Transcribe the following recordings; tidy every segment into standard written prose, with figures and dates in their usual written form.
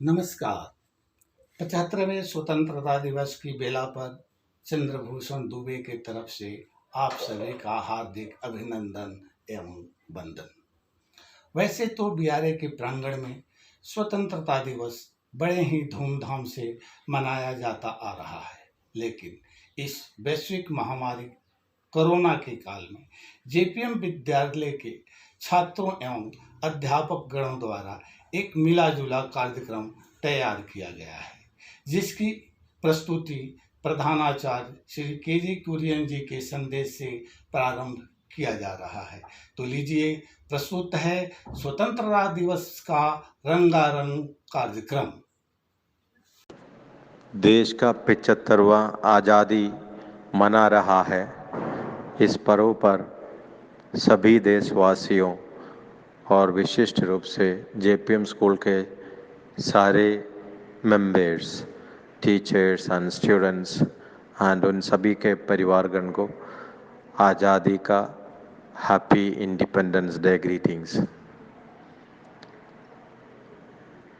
नमस्कार। 75वें स्वतंत्रता दिवस की बेला पर चंद्रभूषण दुबे की तरफ से आप सभी का हार्दिक अभिनंदन एवं वंदन। वैसे तो बीआरए के प्रांगण में स्वतंत्रता दिवस बड़े ही धूमधाम से मनाया जाता आ रहा है, लेकिन इस वैश्विक महामारी कोरोना के काल में जेपीएम विद्यालय के छात्रों एवं अध्यापक गणों द्वारा एक मिला-जुला कार्यक्रम तैयार किया गया है, जिसकी प्रस्तुति प्रधानाचार्य श्री के.जी. कुरियन जी के संदेश से प्रारंभ किया जा रहा है। तो लीजिए, प्रस्तुत है स्वतंत्रता दिवस का रंगारंग कार्यक्रम। देश का 75वां आज़ादी मना रहा है। इस पर्व पर सभी देशवासियों और विशिष्ट रूप से जेपीएम स्कूल के सारे members, teachers and students and उन सभी के परिवारगण को आज़ादी का हैप्पी इंडिपेंडेंस डे ग्रीटिंग्स।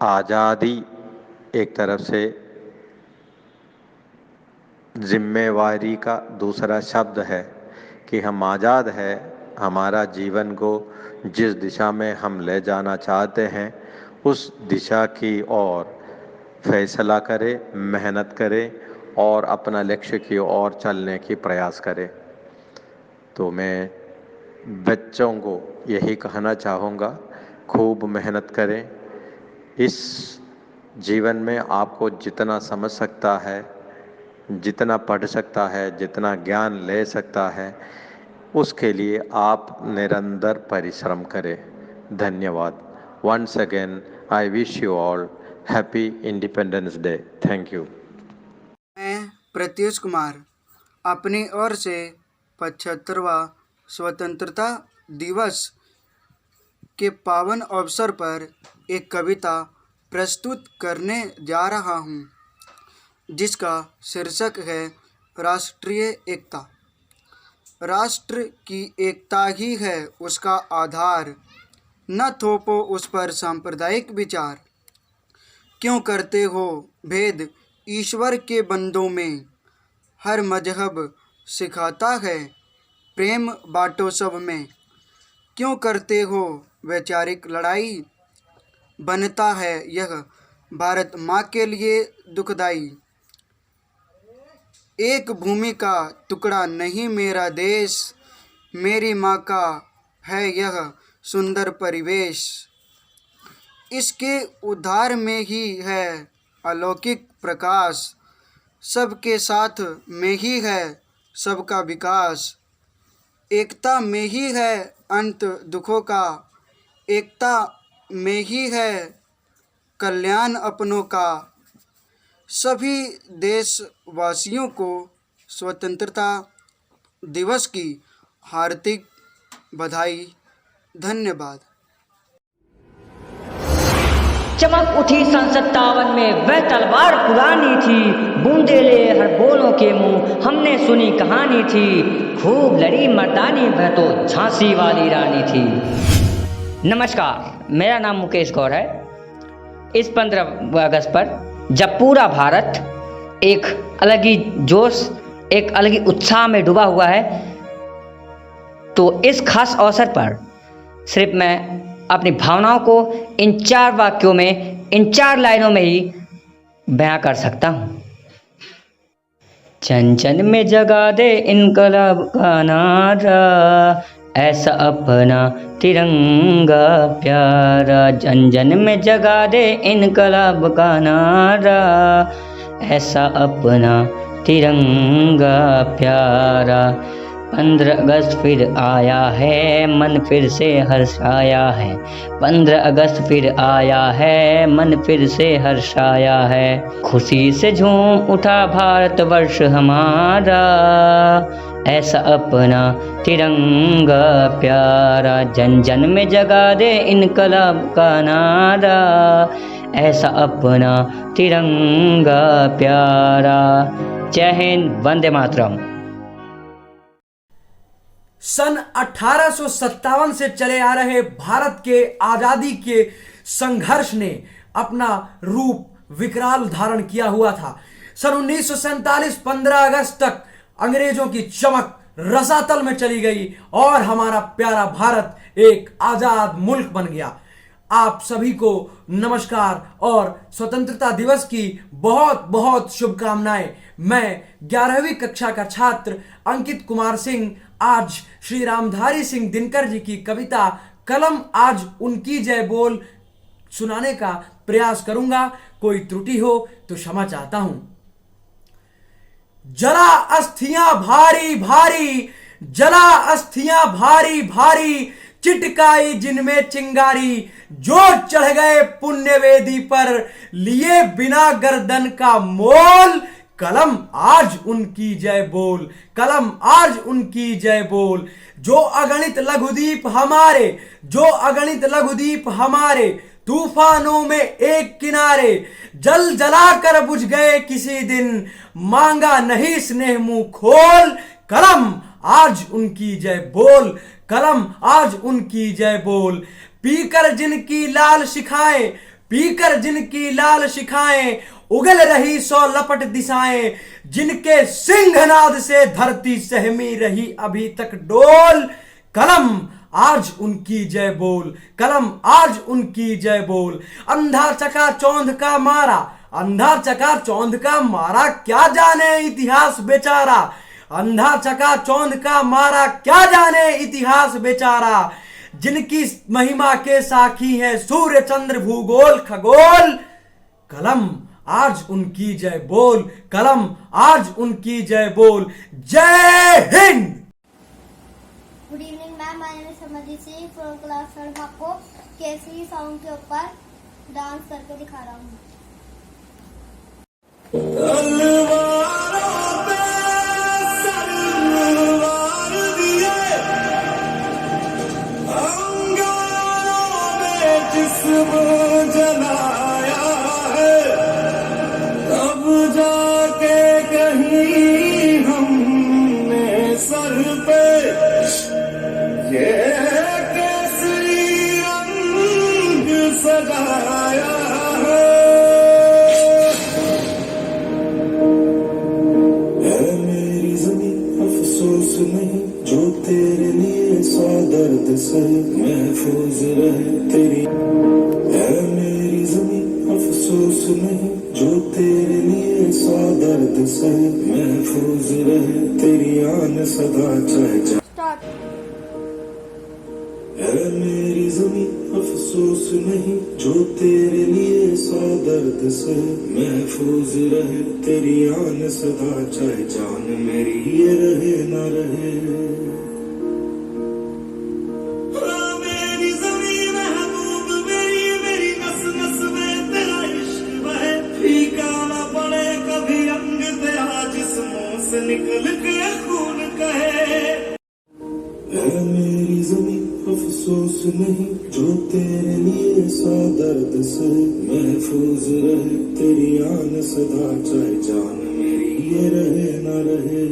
आज़ादी एक तरफ से जिम्मेवारी का दूसरा शब्द है कि हम आज़ाद है, हमारा जीवन को जिस दिशा में हम ले जाना चाहते हैं उस दिशा की ओर फैसला करें, मेहनत करें और अपना लक्ष्य की ओर चलने की प्रयास करें। तो मैं बच्चों को यही कहना चाहूँगा, खूब मेहनत करें। इस जीवन में आपको जितना समझ सकता है, जितना पढ़ सकता है, जितना ज्ञान ले सकता है, उसके लिए आप निरंतर परिश्रम करें। धन्यवाद। Once again I wish you all happy Independence Day. Thank you. मैं प्रत्युष कुमार अपनी ओर से 75वां स्वतंत्रता दिवस के पावन अवसर पर एक कविता प्रस्तुत करने जा रहा हूँ, जिसका शीर्षक है राष्ट्रीय एकता। राष्ट्र की एकता ही है उसका आधार, न थोपो उस पर सांप्रदायिक विचार। क्यों करते हो भेद ईश्वर के बंदों में, हर मजहब सिखाता है प्रेम बांटो सब में। क्यों करते हो वैचारिक लड़ाई, बनता है यह भारत माँ के लिए दुखदाई। एक भूमि का टुकड़ा नहीं मेरा देश, मेरी माँ का है यह सुंदर परिवेश। इसके उद्धार में ही है अलौकिक प्रकाश, सबके साथ में ही है सबका विकास। एकता में ही है अंत दुखों का, एकता में ही है कल्याण अपनों का। सभी देशवासियों को स्वतंत्रता दिवस की हार्दिक बधाई। धन्यवाद। चमक उठी सन 57 में वह तलवार पुरानी थी, बूंदे ले हर बोलों के मुंह हमने सुनी कहानी थी। खूब लड़ी मर्दानी वह तो झांसी वाली रानी थी। नमस्कार, मेरा नाम मुकेश गौर है। इस 15 अगस्त पर जब पूरा भारत एक अलग ही जोश, एक अलग ही उत्साह में डूबा हुआ है, तो इस खास अवसर पर सिर्फ मैं अपनी भावनाओं को इन 4 वाक्यों में, इन 4 लाइनों में ही बयां कर सकता हूँ। चन चन में जगा दे इनकलाब का नारा, ऐसा अपना तिरंगा प्यारा। जन जन में जगा दे इनकलाब का नारा, ऐसा अपना तिरंगा प्यारा। 15 अगस्त फिर आया है, मन फिर से हर्षाया है। 15 अगस्त फिर आया है, मन फिर से हर्षाया है। खुशी से झूम उठा भारतवर्ष हमारा, ऐसा अपना तिरंगा प्यारा। जन जन में जगा दे इनकलाब का नारा, ऐसा अपना तिरंगा प्यारा। जय हिंद, वंदे मातरम। सन 1857 से चले आ रहे भारत के आज़ादी के संघर्ष ने अपना रूप विकराल धारण किया हुआ था। सन 1947 15 अगस्त तक अंग्रेजों की चमक रसातल में चली गई और हमारा प्यारा भारत एक आजाद मुल्क बन गया। आप सभी को नमस्कार और स्वतंत्रता दिवस की बहुत बहुत शुभकामनाएं। मैं 11वीं कक्षा का छात्र अंकित कुमार सिंह आज श्री रामधारी सिंह दिनकर जी की कविता कलम आज उनकी जय बोल सुनाने का प्रयास करूंगा। कोई त्रुटि हो तो क्षमा चाहता हूं। जला अस्थियां भारी भारी, जला अस्थियां भारी भारी, चिटकाई जिनमें चिंगारी, जो चढ़ गए पुण्य वेदी पर लिए बिना गर्दन का मोल, कलम आज उनकी जय बोल, कलम आज उनकी जय बोल। जो अगणित लघुदीप हमारे, जो अगणित लघुदीप हमारे, तूफानों में एक किनारे, जल जलाकर बुझ गए किसी दिन, मांगा नहीं स्नेह मुंह खोल, कलम आज उनकी जय बोल, कलम आज उनकी जय बोल। पीकर जिनकी लाल शिखाएं, पीकर जिनकी लाल शिखाएं, उगल रही 100 लपट दिशाएं, जिनके सिंहनाद से धरती सहमी रही अभी तक डोल, कलम आज उनकी जय बोल, कलम आज उनकी जय बोल। अंधा चका चौंध का मारा, अंधा चका चौंध का मारा, क्या जाने इतिहास बेचारा, अंधा चका चौंध का मारा, क्या जाने इतिहास बेचारा। जिनकी महिमा के साखी है सूर्य चंद्र भूगोल खगोल, कलम आज उनकी जय बोल, कलम आज उनकी जय बोल। जय Hind. Good evening ma'am, my name is Samarjeet Singh from class 12 आपको केसरी सॉन्ग के ऊपर डांस करके दिखा रहा हूँ। जलाया है तब जाके कहीं हमने सर पे ये केसरी रंग सजाया है मेरी ज़मीं अफसोस नहीं जो तेरे लिए 100 दर्द से महफूज रहे तेरी, है मेरी ज़मीं अफसोस नहीं जो तेरे लिए 100 दर्द से महफूज रहे तेरी आन सदा चाहे जा। है मेरी ज़मीं अफसोस नहीं जो तेरे लिए 100 दर्द से महफूज रहे तेरी आन सदा चाहे जान मेरी ये रहे न रहे। निकल के खून कहे है मेरी ज़मीं अफसोस नहीं जो तेरे लिए 100 दर्द से महफूज रहे तेरी आन सदा चाहे जान मेरी ये रहे न रहे।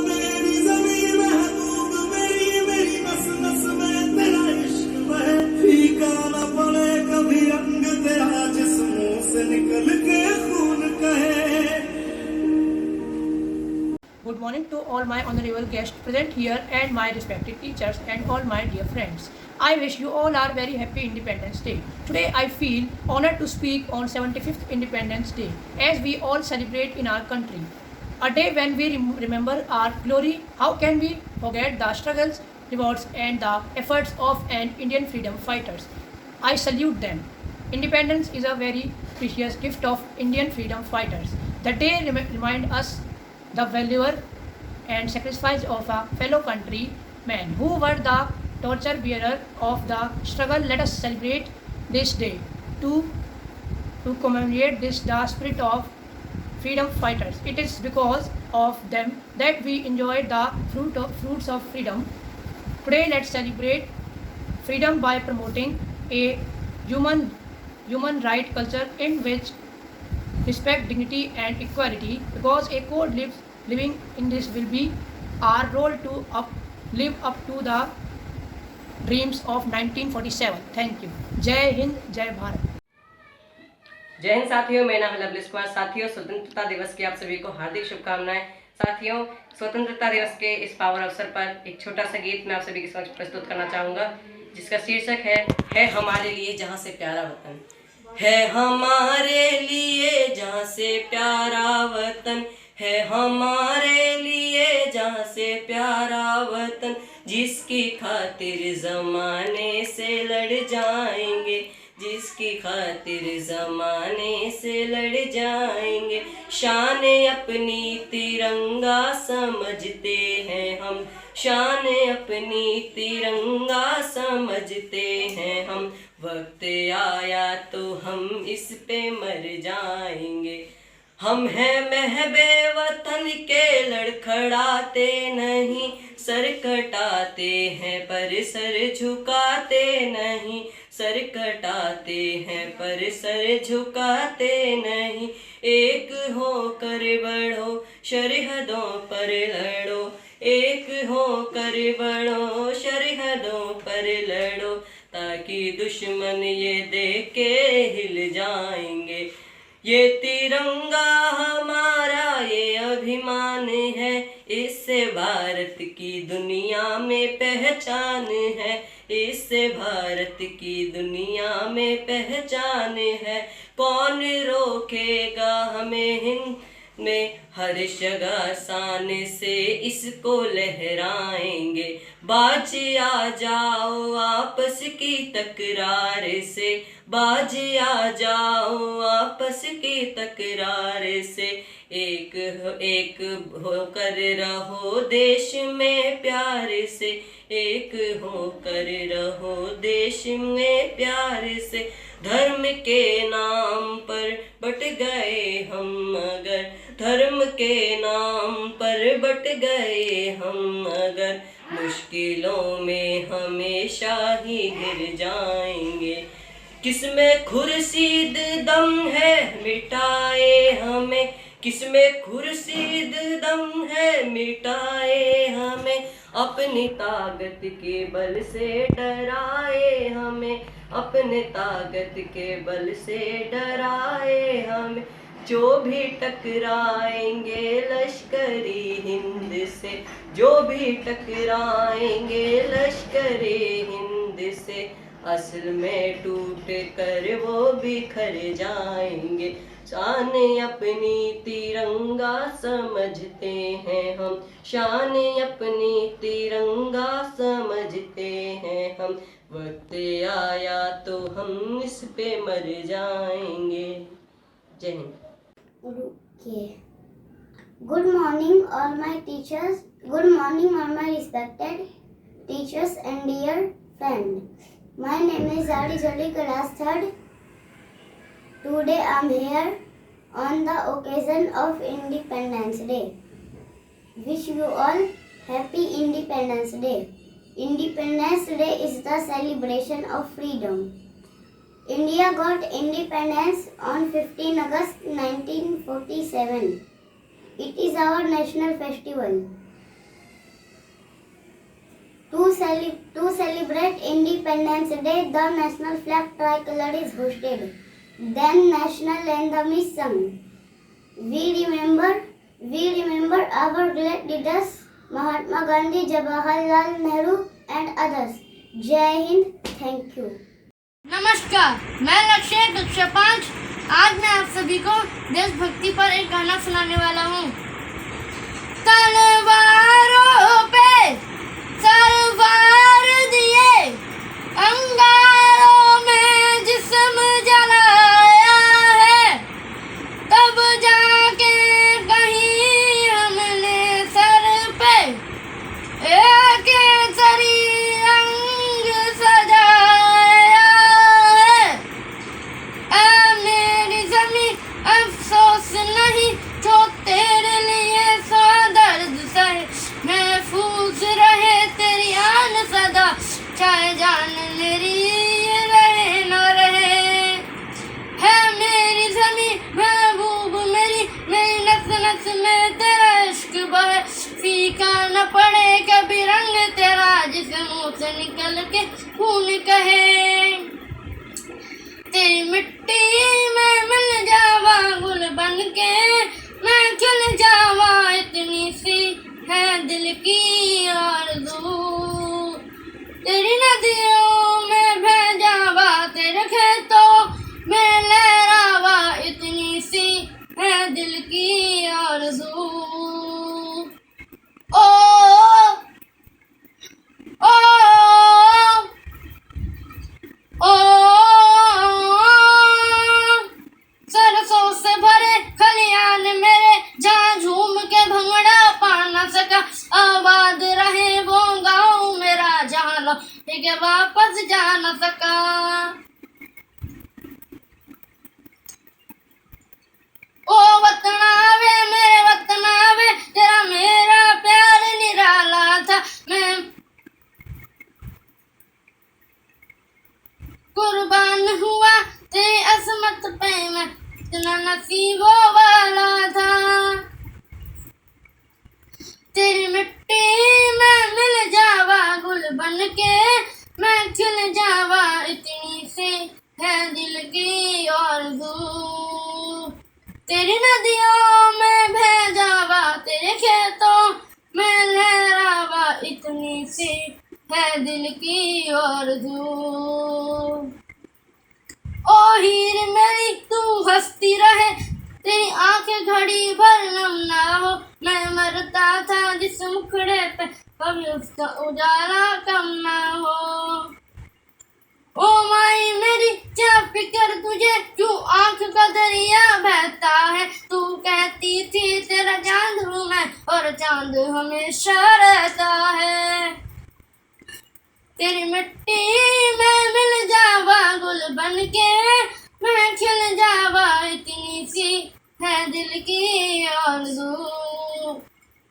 मेरी ज़मीं महबूब मेरी मेरी नस नस में तेरा इश्क बहे फीका न पड़े कभी रंग तेरा जिस मुंह से निकल के खून कहे। Good morning to all my honorable guests present here and my respected teachers and all my dear friends. I wish you all are very happy Independence Day. Today I feel honored to speak on 75th Independence Day as we all celebrate in our country. A day when we remember our glory. How can we forget the struggles, rewards and the efforts of an Indian freedom fighters? I salute them. Independence is a very precious gift of Indian freedom fighters. The day reminds us the valor and sacrifice of a fellow countrymen who were the torture bearer of the struggle. Let us celebrate this day to commemorate this the spirit of freedom fighters. It is because of them that we enjoy the fruits of freedom. Today let's celebrate freedom by promoting a human right culture in which respect, dignity and equality, because a code living in this will be our role to live up to the dreams of 1947. Thank you. जय हिंद, जय भारत। जय हिंद साथियों, मेरा नाम है Lovelace Kumar. साथियों, स्वतंत्रता दिवस की आप सभी को हार्दिक शुभकामनाएं। साथियों, स्वतंत्रता दिवस के इस पावन अवसर पर एक छोटा सा गीत मैं आप सभी के समक्ष प्रस्तुत करना चाहूँगा, जिसका शीर्षक है हमारे लिए जहाँ से प्यारा वतन। है हमारे लिए जहाँ से प्यारा वतन, है हमारे लिए जहाँ से प्यारा वतन, जिसकी खातिर ज़माने से लड़ जाएंगे, जिसकी खातिर ज़माने से लड़ जाएंगे। शान अपनी तिरंगा समझते हैं हम, शान अपनी तिरंगा समझते हैं हम। वक्त आया तो हम इस पे मर जाएंगे। हम हैं महबे वतन के, लड़खड़ाते नहीं, सर कटाते हैं पर सर झुकाते नहीं, सर कटाते हैं पर सर झुकाते नहीं। एक होकर बढ़ो, सरहदों पर लड़ो, एक होकर बढ़ो, सरहदों पर लड़ो, ताकि दुश्मन ये देख के हिल जाएंगे। ये तिरंगा हमारा ये अभिमान है, इससे भारत की दुनिया में पहचान है, इससे भारत की दुनिया में पहचान है। कौन रोकेगा हमें हिंद में, हर जगह शान से इसको लहराएंगे। बाज आ जाओ आपस की तकरार से, बाज आ जाओ आपस की तकरार से। एक होकर रहो देश में प्यार से, एक होकर रहो देश में प्यार से। धर्म के नाम पर बट गए हम मगर, धर्म के नाम पर बट गए हम मगर, मुश्किलों में हमेशा ही गिर जाएंगे। किसमें खुर्शीद दम है मिटाए हमें, किसमें खुर्शीद दम है मिटाए हमें। अपनी ताकत के बल से डराए हमें, अपने ताकत के बल से डराए हमें। जो भी टकराएंगे लश्करी हिंद से, जो भी टकराएंगे लश्करी हिंद से, असल में टूट कर वो बिखर जाएंगे। शान अपनी तिरंगा समझते हैं हम, शान अपनी तिरंगा समझते हैं हम। वक्त आया तो हम इस पे मर जाएंगे। जय Hind. Okay. Good morning all my teachers. Good morning all my respected teachers and dear friend. My name is Zadi Jali, class 3rd. Today I am here on the occasion of Independence Day. Wish you all happy Independence Day. Independence Day is the celebration of freedom. India got independence on 15 August 1947. It is our national festival. To celebrate Independence Day, the national flag tricolor is hoisted. Then national anthem is sung. We remember our great leaders Mahatma Gandhi, Jawaharlal Nehru and others. Jai Hind. Thank you. नमस्कार, मैं लक्ष्य कक्षा 5। आज मैं आप सभी को देशभक्ति पर एक गाना सुनाने वाला हूँ। तलवारों पे सरवार दिए, अंगारों में जिस्म जलाया है, तब जाके कहीं हमने सर पे एक केसरी रंग सजाया है। मेरी ज़मीं अफसोस नहीं जो तेरे लिए सौ दर्द सहे, महफूज रहे तेरी आन सदा, चाहे जान मेरी के खून कहे। तेरी मिट्टी में मिल जावा गुल बन के, मैं खिल जावा इतनी सी है दिल की आरज़ू। तेरी नदियों में बह जावा, तेरे खेतों में लहरावा, इतनी सी है दिल की आरज़ू। ओ ओ ओ सरसों से भरे खलियान मेरे, जहाँ झूम के भंगड़ा पा न सका। आबाद रहे वो गाँव मेरा, जहाँ लौट के वापस जा न सका। ओ वतन आवे मेरे वतन आवे, तेरा मेरा प्यार निराला था। मैं कुर्बान हुआ तेरी असमत पे, मैं इतना नसीबों वाला था। तेरी मिट्टी में मिल जावा गुल बन के, मैं खिल जावा इतनी सी है दिल की आरज़ू। तेरी नदियों में बह जावा, तेरे खेतों में लहरावा, इतनी सी है दिल की आरज़ू। ओ हीर मेरी तू हंसती रहे, तेरी आंखें घड़ी भर नम ना हो। मैं मरता था जिस मुखड़े पे, कभी उसका उजाला कम ना हो। ओ माई मेरी क्या फिक्र तुझे, क्यों आंख का दरिया बहता है। तू कहती थी तेरा चांद हूँ मैं, और चांद हमेशा रहता है। तेरी मिट्टी में मिल जावा गुल बन के, मैं खिल जावा इतनी सी है दिल की आरज़ू।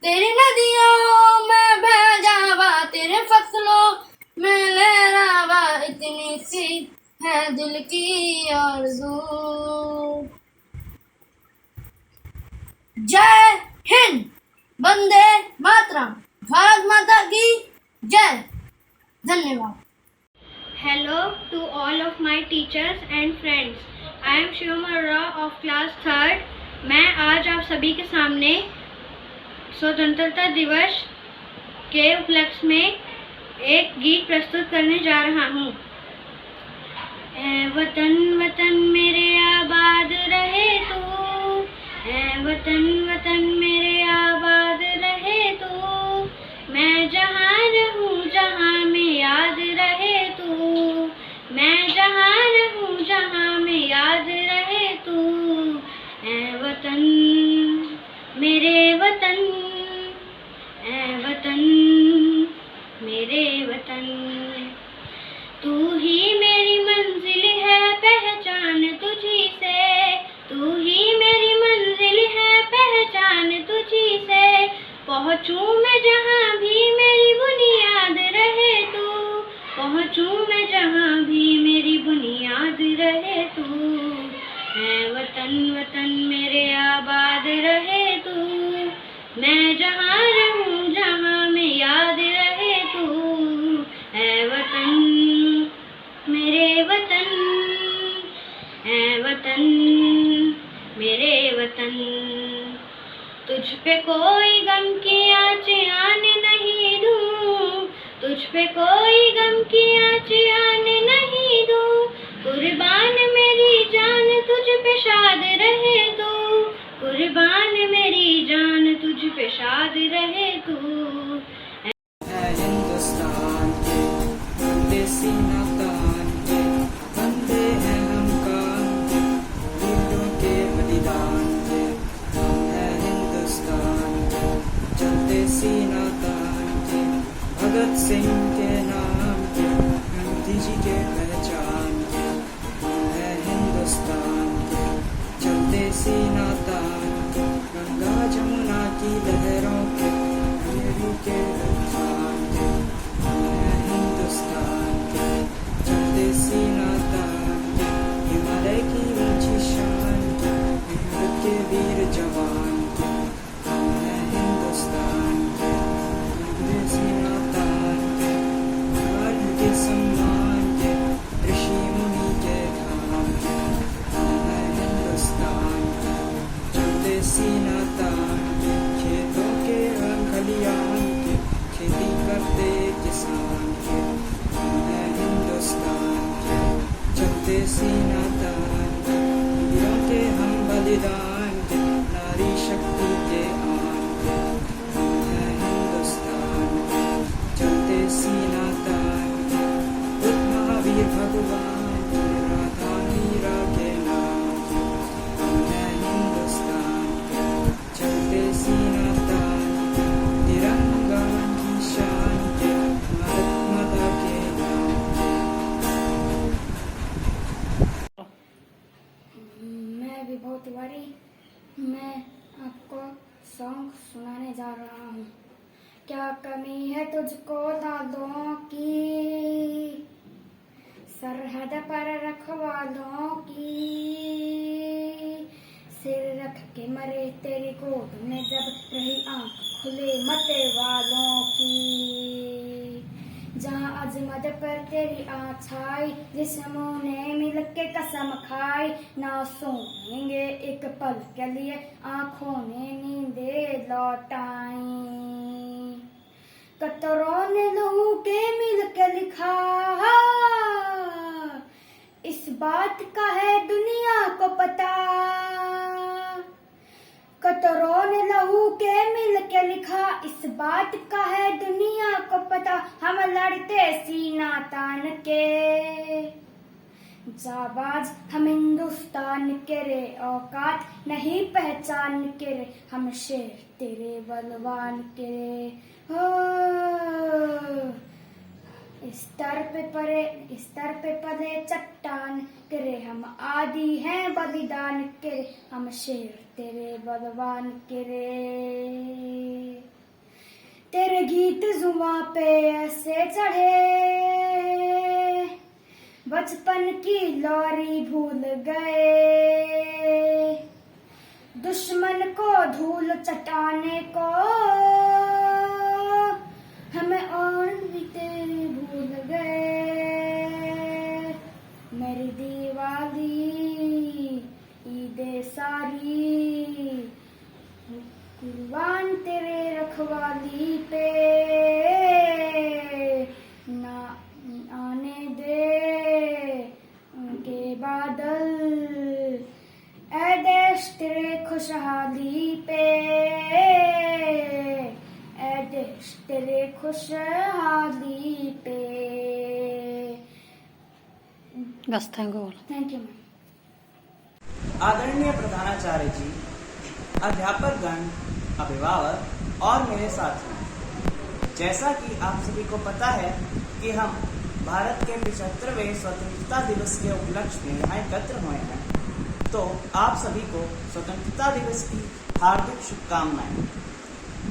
तेरी नदियों में बह जावा, तेरे फसलों में लहरावा, इतनी सी है दिल की आरज़ू। जय हिंद, वंदे मातरम, भारत माता की जय। धन्यवाद। Hello to all of my teachers and friends. I am Shivamar Rao of class 3rd. मैं आज आप सभी के सामने स्वतंत्रता दिवस के उपलक्ष्य में एक गीत प्रस्तुत करने जा रहा हूँ। ऐ वतन वतन मेरे आबाद रहे तू, ऐ वतन वतन मेरे आबाद रहे तू। मैं जहाँ रहूँ जहाँ में याद रहे तू, मैं जहाँ रहूँ जहाँ में याद रहे तू। ऐ वतन मेरे वतन, ऐ वतन मेरे वतन। तू ही मेरी मंजिल है पहचान तुझी से, तू ही मेरी मंजिल है पहचान तुझी से। पहुँचूँ मैं जहाँ भी मेरी बुनियाद रहे तू, पहुँचूँ मैं जहाँ भी मेरी बुनियाद रहे तू। ऐ वतन वतन मेरे आबाद रहे तू, मैं जहाँ रहूँ जहाँ में याद रहे तू। ऐ वतन मेरे वतन, ऐ वतन मेरे वतन। तुझ पे कोई गम की आँच आने नहीं दूँ, तुझ पे कोई गम की आँच आने नहीं दूँ। कुर्बान मेरी जान तुझ पे शाद रहे तू, कुर्बान मेरी जान तुझ पे शाद रहे तू। हिंदुस्तान के बंदे सीना तान के, बंदे हैं हम काम के, वीरों के बलिदान के। हम हैं हिंदुस्तान के, चलते सीना तान के, भगत सिंह के नाम के, गांधी जी के पहचान के। हम हैं हिंदुस्तान के, चलते सीना तान के, गंगा जमुना की लहरों के, नेहरू के उत्थान के। हम हैं हिंदुस्तान के, चलते सीना तान के, हिमालय की ऊंची शान के, हिम्मत के वीर जवान के। हम हैं हिंदुस्तान के, चलते सीना तान के, भारत के सीना तान के, वीरों के हम बलिदान के, नारी शक्ति के आन के, हम हैं हिंदुस्तान के, चलते सीना तान के, बुद्ध महावीर भगवान के, राधा मीरा के नाम के, हम हैं हिंदुस्तान के, चलते सीना तान के, तिरंगा की शान के, महात्मा के नाम के। मैं विभव तिवारी, मैं आपको सॉन्ग सुनाने जा रहा हूँ। क्या कमी है तुझको दादों की, सरहद पर रखवालों की, सिर रख के मरे तेरी गोद में जब रही आंख खुले मते वालों की, जहाँ अजमत पर तेरी आँच छाई, जिस्मों ने मिल के कसम खाई, ना सोएंगे एक पल के लिए आँखों ने नींदे लौटाई। कतरों ने लहू के मिल के लिखा, इस बात का है दुनिया को पता, कतरों ने लहू के मिल के लिखा, इस बात का है दुनिया को पता, हम लड़ते सीना तान के, जाबाज हम हिंदुस्तान के रे, औकात नहीं पहचान के रे, हम शेर तेरे बलवान के रे। हो इस तर पे पले चट्टान के रे, हम आदि हैं बलिदान के रे, हम शेर तेरे बलवान के रे। तेरे गीत जुबां पे ऐसे चढ़े, बचपन की लौरी भूल गए, दुश्मन को धूल चटाने को, हमें और भी तेरे भूल गए। मेरी दिवाली ईदे सारी, कुर्बान तेरे रखवाली पे, ना आने दे उनके बादल, ऐ देश तेरे खुशहाली पे, ऐ देश तेरे खुशहाली पे। बस थैंक यू। Thank you. आदरणीय प्रधानाचार्य जी, अध्यापक गण, अभिभावक और मेरे साथियों, जैसा कि आप सभी को पता है कि हम भारत के 75वें स्वतंत्रता दिवस के उपलक्ष्य में यहाँ एकत्र हुए हैं, तो आप सभी को स्वतंत्रता दिवस की हार्दिक शुभकामनाएं।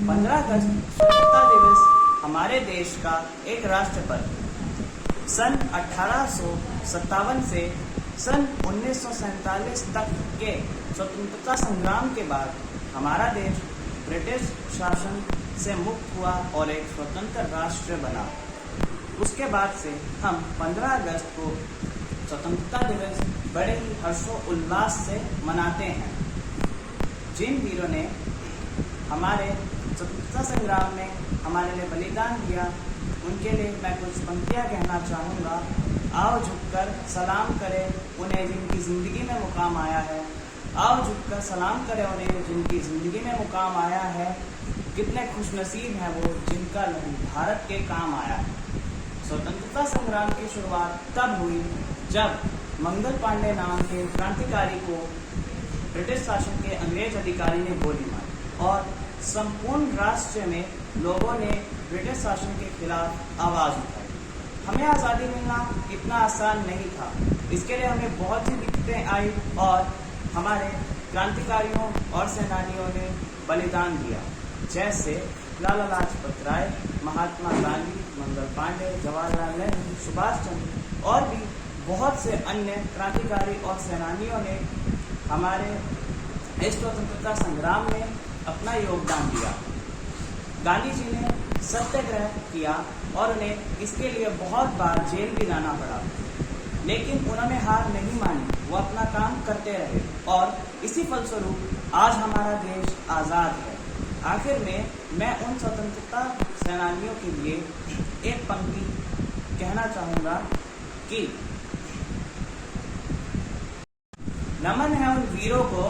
15 अगस्त स्वतंत्रता दिवस हमारे देश का एक राष्ट्र पर्व है। सन 1857 से सन 1947 तक के स्वतंत्रता संग्राम के बाद हमारा देश ब्रिटिश शासन से मुक्त हुआ और एक स्वतंत्र राष्ट्र बना। उसके बाद से हम 15 अगस्त को स्वतंत्रता दिवस बड़े ही हर्षोल्लास से मनाते हैं। जिन वीरों ने हमारे स्वतंत्रता संग्राम में हमारे लिए बलिदान दिया, उनके लिए मैं कुछ पंक्तियाँ कहना चाहूँगा। आओ झुककर सलाम करें उन्हें जिनकी ज़िंदगी में मुकाम आया है, आओ झुककर सलाम करें उन्हें जिनकी ज़िंदगी में मुकाम आया है। कितने खुशनसीब हैं वो जिनका लहू भारत के काम आया है। स्वतंत्रता संग्राम की शुरुआत तब हुई जब मंगल पांडे नाम के क्रांतिकारी को ब्रिटिश शासन के अंग्रेज अधिकारी ने गोली मारी और संपूर्ण राष्ट्र में लोगों ने ब्रिटिश शासन के खिलाफ आवाज़ उठाई। हमें आज़ादी मिलना इतना आसान नहीं था, इसके लिए हमें बहुत सी दिक्कतें आई और हमारे क्रांतिकारियों और सेनानियों ने बलिदान दिया, जैसे लाला लाजपत राय, महात्मा गांधी, मंगल पांडे, जवाहरलाल नेहरू, सुभाष चंद्र और भी बहुत से अन्य क्रांतिकारी और सेनानियों ने हमारे इस स्वतंत्रता संग्राम में अपना योगदान दिया। गांधी जी ने सत्याग्रह किया और उन्हें इसके लिए बहुत बार जेल भी जाना पड़ा, लेकिन उन्होंने हार नहीं मानी, वो अपना काम करते रहे और इसी फलस्वरूप आज हमारा देश आज़ाद है। आखिर में मैं उन स्वतंत्रता सेनानियों के लिए एक पंक्ति कहना चाहूँगा कि नमन है उन वीरों को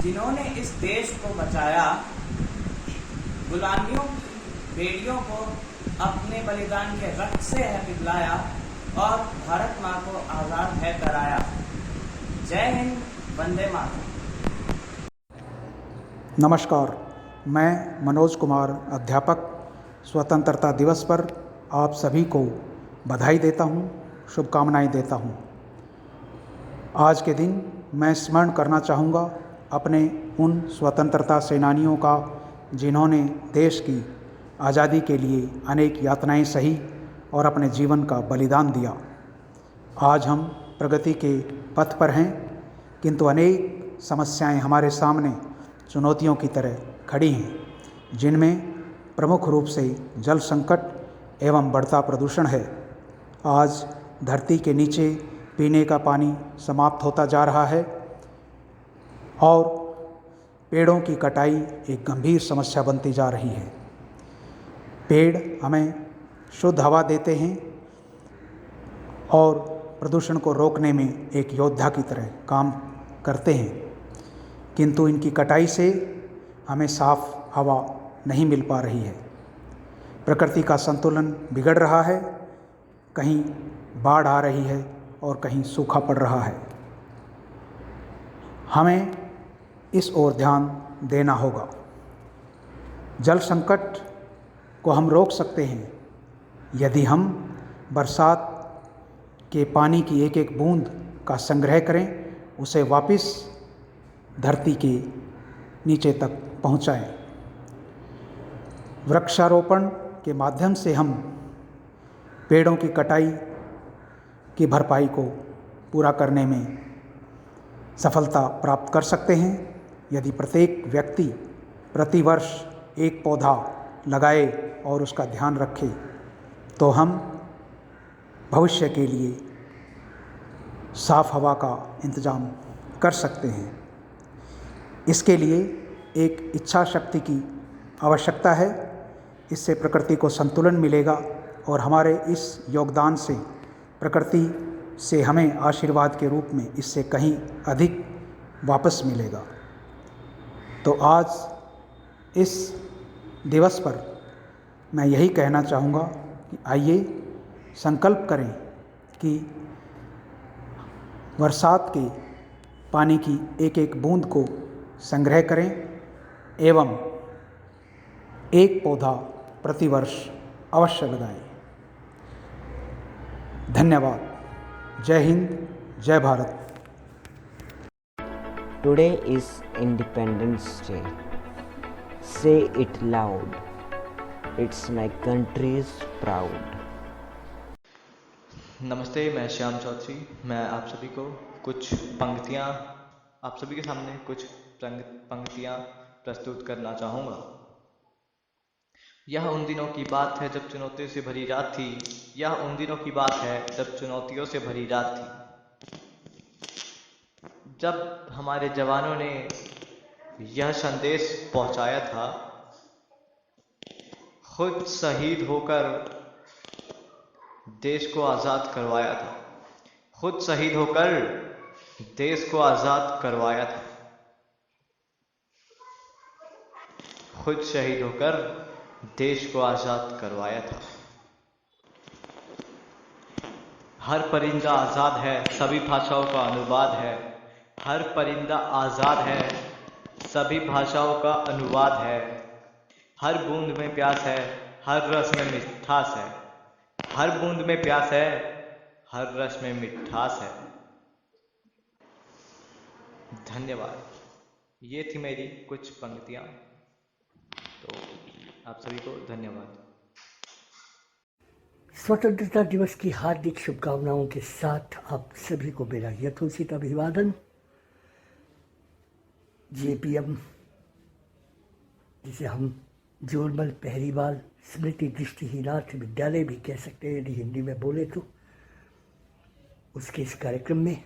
जिन्होंने इस देश को बचाया, गुलामियों बेड़ियों को अपने बलिदान के रक्त से है पिघलाया और भारत माँ को आज़ाद है कराया। जय हिंद, वंदे मातरम। नमस्कार, मैं मनोज कुमार अध्यापक स्वतंत्रता दिवस पर आप सभी को बधाई देता हूँ, शुभकामनाएं देता हूँ। आज के दिन मैं स्मरण करना चाहूँगा अपने उन स्वतंत्रता सेनानियों का जिन्होंने देश की आज़ादी के लिए अनेक यातनाएं सही और अपने जीवन का बलिदान दिया। आज हम प्रगति के पथ पर हैं, किंतु अनेक समस्याएं हमारे सामने चुनौतियों की तरह खड़ी हैं, जिनमें प्रमुख रूप से जल संकट एवं बढ़ता प्रदूषण है। आज धरती के नीचे पीने का पानी समाप्त होता जा रहा है और पेड़ों की कटाई एक गंभीर समस्या बनती जा रही है। पेड़ हमें शुद्ध हवा देते हैं और प्रदूषण को रोकने में एक योद्धा की तरह काम करते हैं, किंतु इनकी कटाई से हमें साफ हवा नहीं मिल पा रही है। प्रकृति का संतुलन बिगड़ रहा है, कहीं बाढ़ आ रही है और कहीं सूखा पड़ रहा है। हमें इस ओर ध्यान देना होगा। जल संकट को हम रोक सकते हैं यदि हम बरसात के पानी की एक एक बूंद का संग्रह करें, उसे वापस धरती के नीचे तक पहुंचाएं। वृक्षारोपण के माध्यम से हम पेड़ों की कटाई की भरपाई को पूरा करने में सफलता प्राप्त कर सकते हैं। यदि प्रत्येक व्यक्ति प्रतिवर्ष एक पौधा लगाए और उसका ध्यान रखे, तो हम भविष्य के लिए साफ हवा का इंतजाम कर सकते हैं। इसके लिए एक इच्छा शक्ति की आवश्यकता है। इससे प्रकृति को संतुलन मिलेगा और हमारे इस योगदान से प्रकृति से हमें आशीर्वाद के रूप में इससे कहीं अधिक वापस मिलेगा। तो आज इस दिवस पर मैं यही कहना चाहूँगा कि आइए संकल्प करें कि बरसात के पानी की एक एक बूंद को संग्रह करें एवं एक पौधा प्रतिवर्ष अवश्य लगाएं। धन्यवाद। जय हिंद, जय Bharat. Today is Independence Day. Say it loud. It's my country's proud. नमस्ते, मैं श्याम चौधरी। मैं आप सभी को कुछ पंक्तियाँ आप सभी के सामने कुछ पंक्तियाँ प्रस्तुत करना चाहूँगा। यह उन दिनों की बात है जब चुनौतियों से भरी रात थी। यह उन दिनों की बात है जब चुनौतियों से भरी रात थी। जब हमारे जवानों ने यह संदेश पहुंचाया था, खुद शहीद होकर देश को आज़ाद करवाया था। खुद शहीद होकर देश को आज़ाद करवाया था। खुद शहीद होकर देश को आज़ाद करवाया था। हर परिंदा आज़ाद है, सभी भाषाओं का अनुवाद है। हर परिंदा आज़ाद है, सभी भाषाओं का अनुवाद है। हर बूंद में प्यास है, हर रस में मिठास है। हर बूंद में प्यास है, हर रस में मिठास है। धन्यवाद। ये थी मेरी कुछ पंक्तियाँ। तो आप सभी को धन्यवाद। स्वतंत्रता दिवस की हार्दिक शुभकामनाओं के साथ आप सभी को मेरा यथोचित अभिवादन। JPM, जिसे हम जोरमल पहरीवाल स्मृति दृष्टिहीनार्थ विद्यालय भी कह सकते हैं यदि हिंदी में बोले तो, उसके इस कार्यक्रम में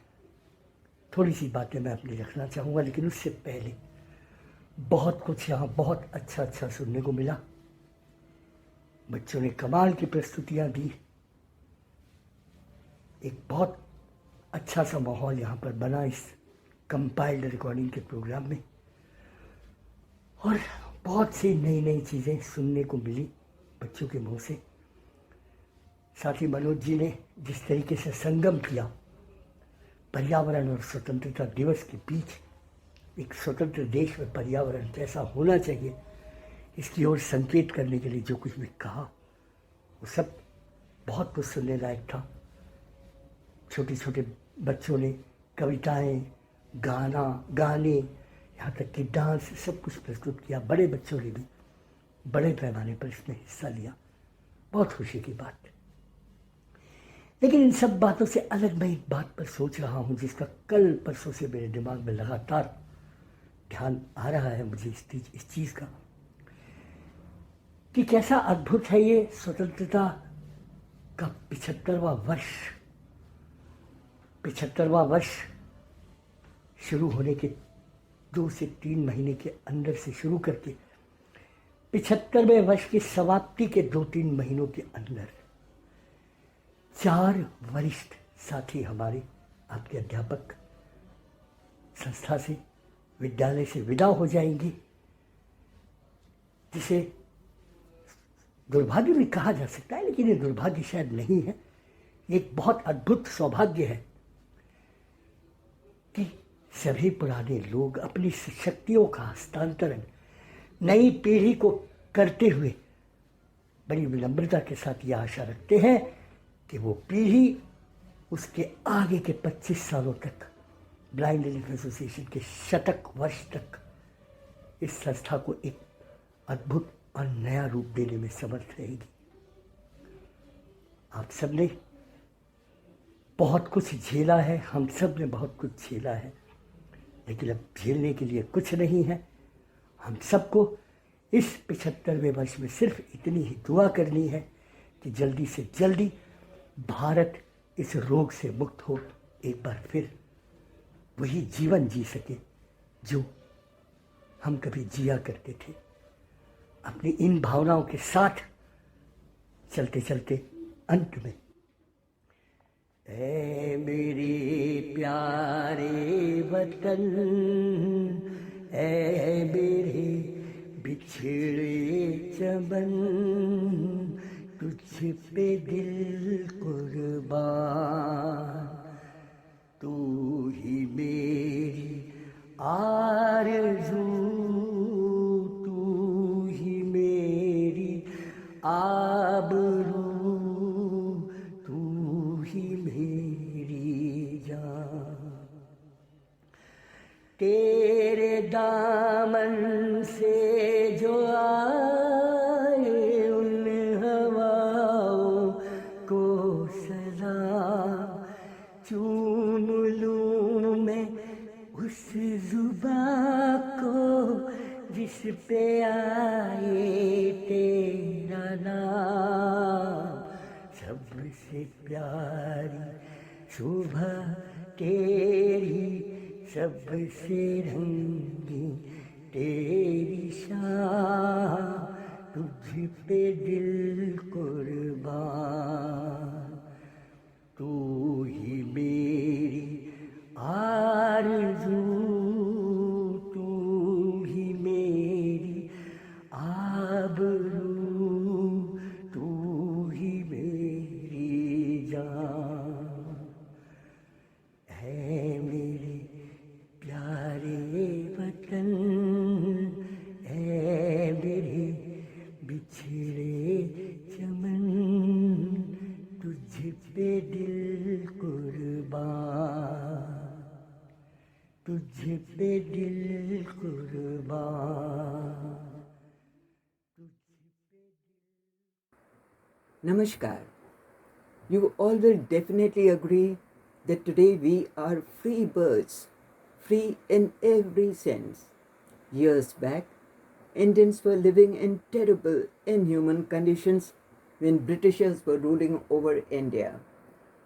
थोड़ी सी बातें मैं अपनी रखना चाहूँगा। लेकिन उससे पहले बहुत कुछ यहाँ बहुत अच्छा सुनने को मिला। बच्चों ने कमाल की प्रस्तुतियाँ दी। एक बहुत अच्छा सा माहौल यहाँ पर बना इस कंपाइल्ड रिकॉर्डिंग के प्रोग्राम में, और बहुत सी नई नई चीज़ें सुनने को मिली बच्चों के मुंह से। साथ ही मनोज जी ने जिस तरीके से संगम किया पर्यावरण और स्वतंत्रता दिवस के बीच, एक स्वतंत्र देश में पर्यावरण कैसा होना चाहिए इसकी ओर संकेत करने के लिए जो कुछ भी कहा, वो सब बहुत कुछ सुनने लायक था। छोटे छोटे बच्चों ने कविताएं, गाने, यहाँ तक कि डांस, सब कुछ प्रस्तुत किया। बड़े बच्चों ने भी बड़े पैमाने पर इसमें हिस्सा लिया। बहुत खुशी की बात। लेकिन इन सब बातों से अलग मैं एक बात पर सोच रहा हूँ जिसका कल परसों से मेरे दिमाग में लगातार ध्यान आ रहा है मुझे इस चीज़ का, कि कैसा अद्भुत है ये स्वतंत्रता का 75वां वर्ष शुरू होने के 2 से 3 महीने के अंदर से शुरू करके 75वें वर्ष की समाप्ति के 2-3 महीनों के अंदर 4 वरिष्ठ साथी हमारे आपके अध्यापक संस्था से, विद्यालय से विदा हो जाएंगी, जिसे दुर्भाग्य भी कहा जा सकता है, लेकिन ये दुर्भाग्य शायद नहीं है। एक बहुत अद्भुत सौभाग्य है कि सभी पुराने लोग अपनी शक्तियों का हस्तांतरण नई पीढ़ी को करते हुए बड़ी विनम्रता के साथ ये आशा रखते हैं कि वो पीढ़ी उसके आगे के 25 सालों तक ब्लाइंड एलिफेंट एसोसिएशन के शतक वर्ष तक इस संस्था को एक अद्भुत और नया रूप देने में समर्थ रहेगी। आप सब ने बहुत कुछ झेला है, हम सब ने बहुत कुछ झेला है, लेकिन अब झेलने के लिए कुछ नहीं है। हम सबको इस 75वें वर्ष में सिर्फ इतनी ही दुआ करनी है कि जल्दी से जल्दी भारत इस रोग से मुक्त हो, एक बार फिर वही जीवन जी सके जो हम कभी जिया करते थे। अपनी इन भावनाओं के साथ चलते चलते अंत में, ऐ मेरे प्यारे वतन, ऐ मेरे बिछड़े चमन, तुझ पे दिल कुर्बान, तू ही मेरी आरज़ू, तू ही मेरी आबरू, तू ही मेरी जान। तेरे दामन से जो आए उन हवाओं को सलाम, चूम लूं मैं उस जुबां को जिस पे आए तेरा नाम। सबसे प्यारी सुबह तेरी, सबसे रंगी तेरी शाम, तुझ पे दिल कुर्बान, तू ही मेरी आरज़ू, तू ही मेरी आबरू, तू ही मेरी जान। है मेरे प्यारे वतन, है मेरे बिछड़े चमन, तुझ पे दिल कुर्बान, तुझ पे दिल कुर्बान। Namaskar. You all will definitely agree that today we are free birds, free in every sense. Years back, Indians were living in terrible, inhuman conditions when Britishers were ruling over India.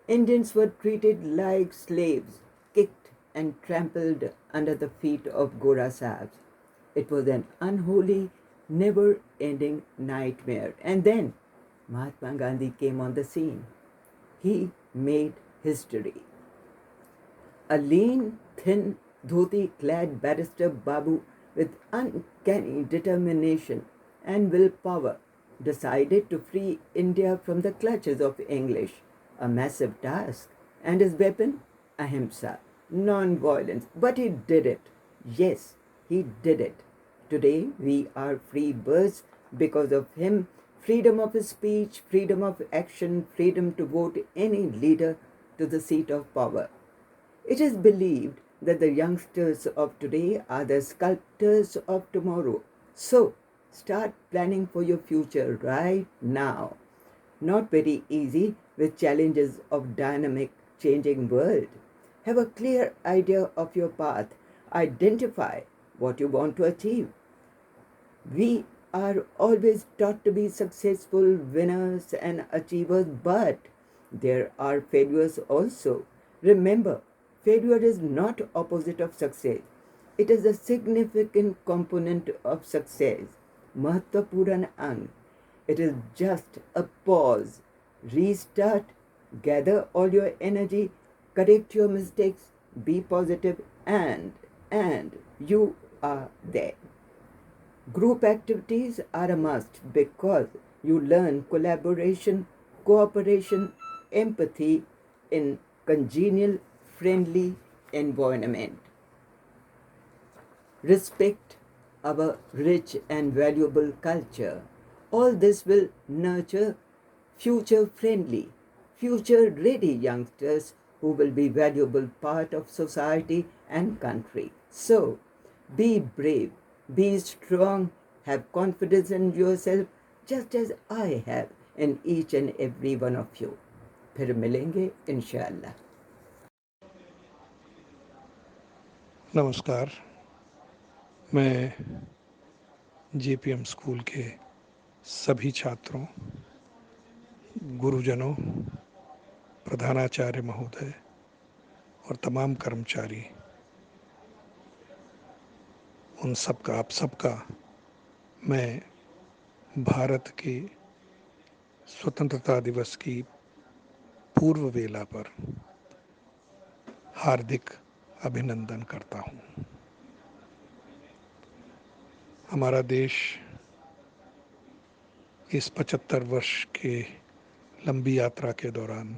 Indians were treated like slaves, kicked and trampled under the feet of Gora Sahibs. It was an unholy, never-ending nightmare. And then Mahatma Gandhi came on the scene. He made history. A lean, thin dhoti-clad barrister Babu, with uncanny determination and willpower, decided to free India from the clutches of English, a massive task, and his weapon, ahimsa, non-violence. But he did it. Yes, he did it. Today we are free birds because of him. Freedom of speech, freedom of action, freedom to vote any leader to the seat of power. It is believed that the youngsters of today are the sculptors of tomorrow. So, start planning for your future right now. Not very easy with challenges of dynamic, changing world. Have a clear idea of your path. Identify what you want to achieve. We are always taught to be successful winners and achievers, but there are failures also. Remember, failure is not opposite of success. It is a significant component of success. Mahatvapuran Ang. It is just a pause. Restart, gather all your energy, correct your mistakes, be positive, and you are there. Group activities are a must because you learn collaboration, cooperation, empathy in congenial, friendly environment. Respect our rich and valuable culture. All this will nurture future-friendly, future-ready youngsters who will be valuable part of society and country. So, be brave, be strong, have confidence in yourself, just as I have in each and every one of you. फिर मिलेंगे इंशाअल्लाह. नमस्कार, मैं JPM school के सभी छात्रों, गुरुजनों, प्रधानाचार्य महोदय और तमाम कर्मचारी, उन सबका, आप सबका मैं भारत के स्वतंत्रता दिवस की पूर्व वेला पर हार्दिक अभिनंदन करता हूँ। हमारा देश इस 75 वर्ष के लंबी यात्रा के दौरान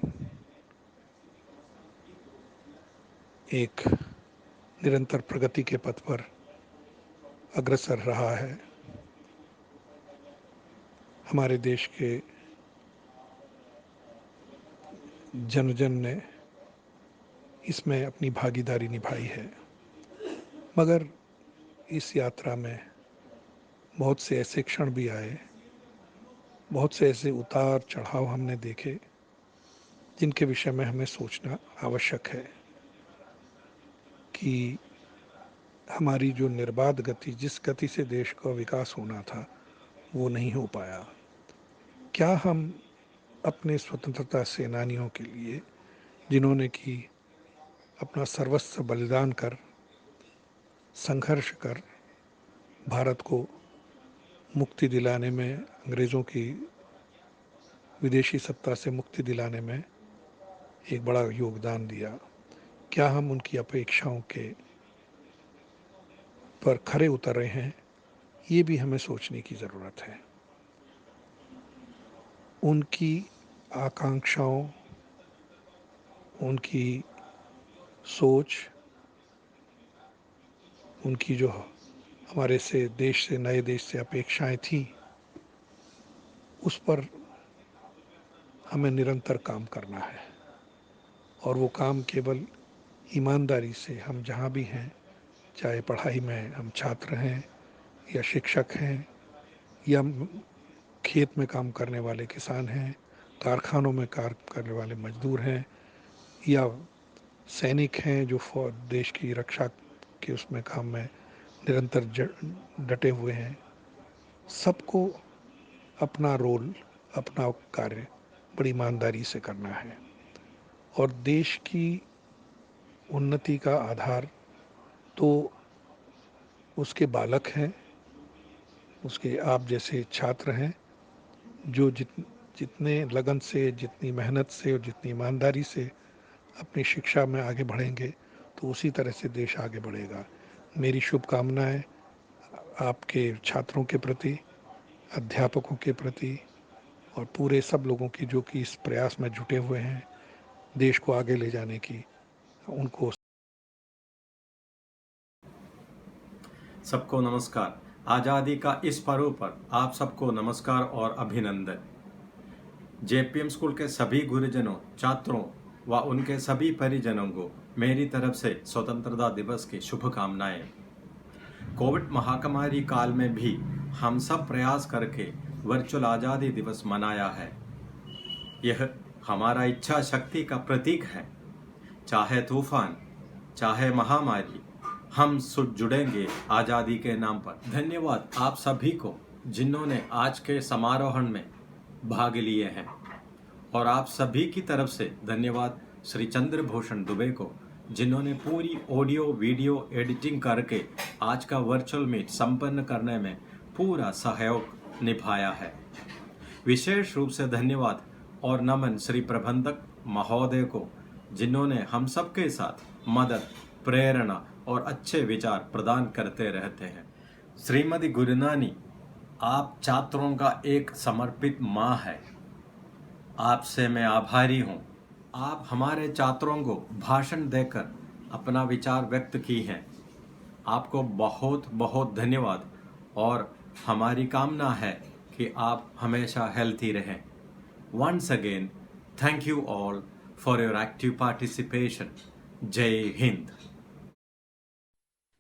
एक निरंतर प्रगति के पथ पर अग्रसर रहा है। हमारे देश के जन ने इसमें अपनी भागीदारी निभाई है, मगर इस यात्रा में बहुत से ऐसे क्षण भी आए, बहुत से ऐसे उतार चढ़ाव हमने देखे जिनके विषय में हमें सोचना आवश्यक है कि हमारी जो निर्बाध गति, जिस गति से देश का विकास होना था, वो नहीं हो पाया। क्या हम अपने स्वतंत्रता सेनानियों के लिए, जिन्होंने कि अपना सर्वस्व बलिदान कर, संघर्ष कर भारत को मुक्ति दिलाने में, अंग्रेज़ों की विदेशी सत्ता से मुक्ति दिलाने में एक बड़ा योगदान दिया, क्या हम उनकी अपेक्षाओं के पर खरे उतर रहे हैं? ये भी हमें सोचने की ज़रूरत है। उनकी आकांक्षाओं, उनकी सोच, उनकी जो हमारे से देश से, नए देश से अपेक्षाएं थी, उस पर हमें निरंतर काम करना है। और वो काम केवल ईमानदारी से, हम जहाँ भी हैं, चाहे पढ़ाई में हम छात्र हैं या शिक्षक हैं या खेत में काम करने वाले किसान हैं, कारखानों में कार्य करने वाले मजदूर हैं या सैनिक हैं जो देश की रक्षा के उसमें काम में निरंतर डटे हुए हैं, सबको अपना रोल, अपना कार्य बड़ी ईमानदारी से करना है। और देश की उन्नति का आधार तो उसके बालक हैं, उसके आप जैसे छात्र हैं जो जितने लगन से, जितनी मेहनत से और जितनी ईमानदारी से अपनी शिक्षा में आगे बढ़ेंगे, तो उसी तरह से देश आगे बढ़ेगा। मेरी शुभकामनाएं आपके छात्रों के प्रति, अध्यापकों के प्रति और पूरे सब लोगों की जो कि इस प्रयास में जुटे हुए हैं देश को आगे ले जाने की, उनको। सबको नमस्कार। आज़ादी का इस पर्व पर आप सबको नमस्कार और अभिनंदन। जेपीएम स्कूल के सभी गुरुजनों, छात्रों व उनके सभी परिजनों को मेरी तरफ से स्वतंत्रता दिवस की शुभकामनाएं। कोविड महामारी काल में भी हम सब प्रयास करके वर्चुअल आज़ादी दिवस मनाया है। यह हमारा इच्छा शक्ति का प्रतीक है। चाहे तूफान, चाहे महामारी, हम जुड़ेंगे आज़ादी के नाम पर। धन्यवाद आप सभी को जिन्होंने आज के समारोह में भाग लिए हैं, और आप सभी की तरफ से धन्यवाद श्री चंद्रभूषण दुबे को, जिन्होंने पूरी ऑडियो वीडियो एडिटिंग करके आज का वर्चुअल मीट संपन्न करने में पूरा सहयोग निभाया है। विशेष रूप से धन्यवाद और नमन श्री प्रबंधक महोदय को, जिन्होंने हम सबके साथ मदद, प्रेरणा और अच्छे विचार प्रदान करते रहते हैं। श्रीमती गुरुनानी, आप छात्रों का एक समर्पित माँ है। आपसे मैं आभारी हूँ। आप हमारे छात्रों को भाषण देकर अपना विचार व्यक्त की हैं। आपको बहुत बहुत धन्यवाद, और हमारी कामना है कि आप हमेशा हेल्थी रहें। Once again thank you all for your active participation. जय हिंद।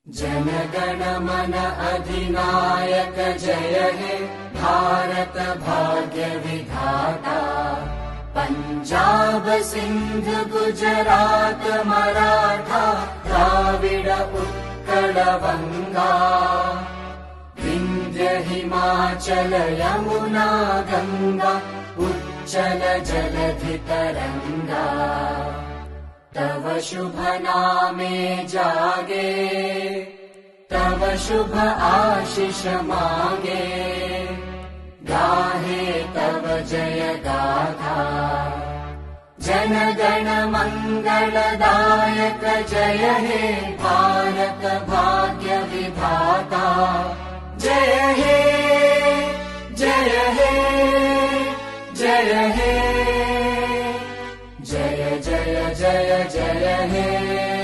जन गण मन अधिनायक जय हे भारत भाग्य विधाता। पंजाब सिंध गुजरात मराठा द्राविड़ उत्कल बंगा। विंध्य हिमाचल यमुना गंगा उच्चल जलधि तरंगा। तव शुभ नामे जागे, तव शुभ आशीष मांगे। गाहे तव जय गाथा। जन गण मंगलदायक जय हे भारत भाग्य विधाता। जय हे जय हे जय हे जय जय जय जय हे।